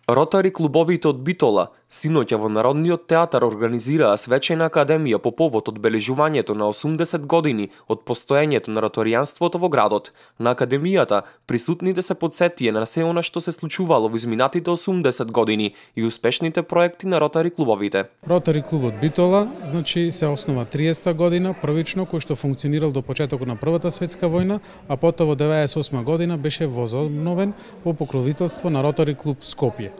Ротари клубовите од Битола синоќа во Народниот театар организираа свечена академија по повод одбележувањето на 80 години од постоењето на ротаријанството во градот. На академијата присутните се потсетија на се она што се случувало во изминатите 80 години и успешните проекти на ротари клубовите. Ротари клубот Битола, се основа 30 година, првично кој што функционирал до почетокот на Првата светска војна, а потоа во 98 година беше возобновен по покровителство на Ротари клуб Скопје.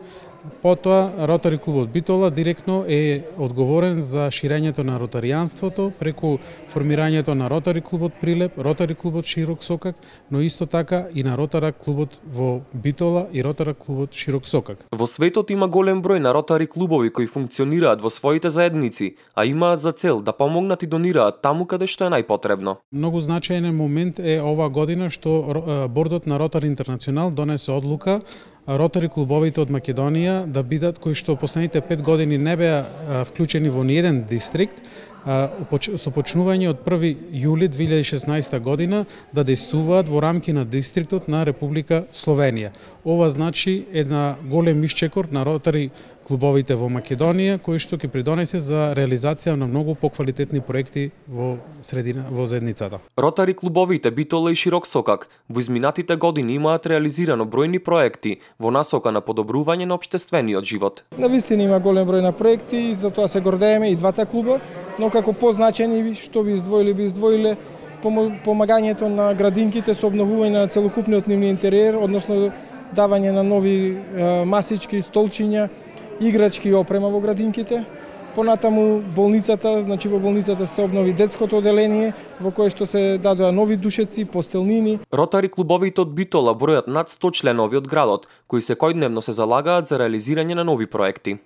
Потоа, Ротари клубот Битола директно е одговорен за ширењето на ротаријанството преку формирањето на Ротари клубот Прилеп, Ротари клубот Широк Сокак, но исто така и на Ротара клубот во Битола и Ротара клубот Широк Сокак. Во светот има голем број на ротари клубови кои функционираат во своите заедници, а имаат за цел да помогнат и донираат таму каде што е најпотребно. Многу значајен момент е ова година што бордот на Ротари Интернационал донесе одлука ротари клубовите од Македонија да бидат, кои што последните 5 години не беа вклучени во ниеден дистрикт, со почнување од 1 јули 2016 година да действуваат во рамки на дистриктот на Република Словенија. Ова значи една голем исчекор на ротари клубовите во Македонија, кои што ќе придонесе за реализација на многу поквалитетни проекти во заедницата. Ротари клубовите Битола и Широк Сокак во изминатите години имаат реализирано бројни проекти во насока на подобрување на општествениот живот. Навистина има голем број на проекти и затоа се гордееме и двата клуба, но како позначени што би издвоиле помагањето на градинките со обновување на целокупниот нивни интериер, односно давање на нови масички, столчиња, играчки и опрема во градинките. Понатаму болницата, во болницата се обнови детското оделение, во кое што се дадоа нови душеци, постелнини. Ротари клубовите од Битола бројат над 100 членови од градот, кои секојдневно се залагаат за реализирање на нови проекти.